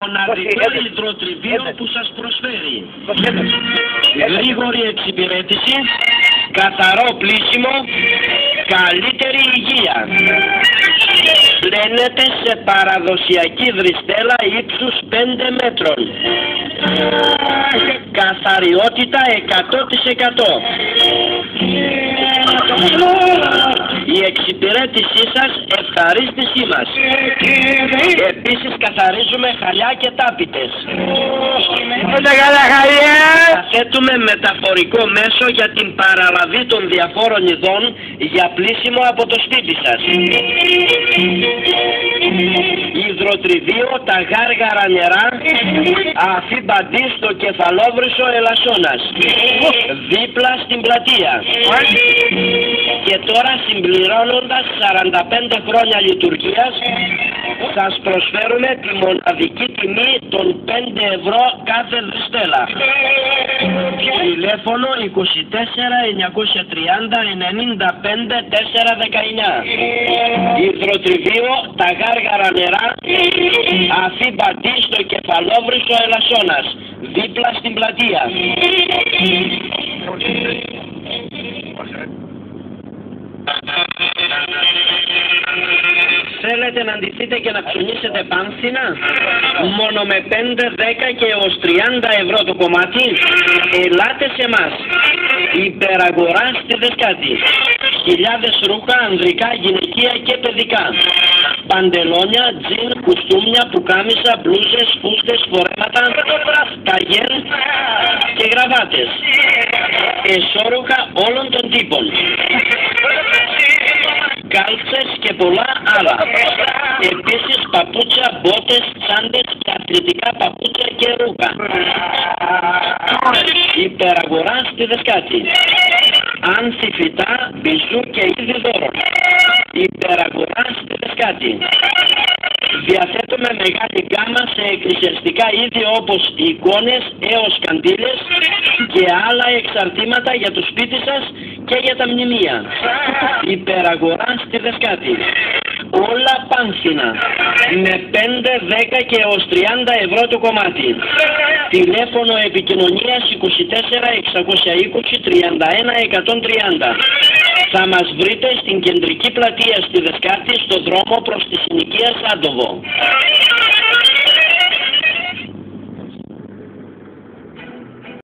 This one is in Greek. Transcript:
μοναδικό υδροτριβείο που σας προσφέρει γρήγορη εξυπηρέτηση, καθαρό πλήσιμο, καλύτερη υγεία. Πλένεται σε παραδοσιακή δριστέλα ύψους 5 μέτρων. Καθαριότητα 100%. Η εξυπηρέτησή σας ευχαρίστησή μας. Επίσης καθαρίζουμε χαλιά και τάπητες. Θέτουμε μεταφορικό μέσο για την παραλαβή των διαφόρων ειδών για πλήσιμο από το σπίτι σας. Υδροτριβείο τα γάργαρα νερά Αφίμπαντι στο Κεφαλόβρυσο Ελασσόνας, δίπλα στην πλατεία. Και τώρα, συμπληρώνοντας 45 χρόνια λειτουργίας, σας προσφέρουμε τη μοναδική τιμή των 5 ευρώ κάθε δριστέλα. Τηλέφωνο 24 930 95 419. Υδροτριβείο τα γάργαρα νερά Αφίμπαντι στο Κεφαλόβρυσο Ελασσόνας, δίπλα στην πλατεία. Θέλετε να ντυθείτε και να ψωνίσετε πάνθυνα μόνο με 5, 10 και έως 30 ευρώ το κομμάτι? Ελάτε σε εμάς. Υπεραγορά στη Δεσκάτη. Χιλιάδες ρούχα, ανδρικά, γυναικεία και παιδικά. Παντελόνια, τζιν, κουστούμια, πουκάμισα, μπλούζες, φούστες, φορέματα, ταγέρ και γραβάτες. Εσώρουχα όλων των τύπων. Κάλτσες και πολλά άλλα. Επίσης παπούτσια, μπότες, τσάντες και αθλητικά παπούτσια και ρούχα. Υπεραγορά στη Δεσκάτη. Άνθη φυτά, μπιζού και είδη δώρων. Υπεραγορά στη Δεσκάτη. Διαθέτουμε μεγάλη γκάμα σε εκκλησιαστικά είδη όπως εικόνες έως καντήλες και άλλα εξαρτήματα για το σπίτι σας και για τα μνημεία. Υπεραγορά στη Δεσκάτη. Όλα πάνθυνα με 5, 10 και έως 30 ευρώ το κομμάτι. Τηλέφωνο επικοινωνίας 24 620 31 130. Θα μας βρείτε στην κεντρική πλατεία στη Δεσκάτη, στο δρόμο προς τη συνοικία Σάντοβο.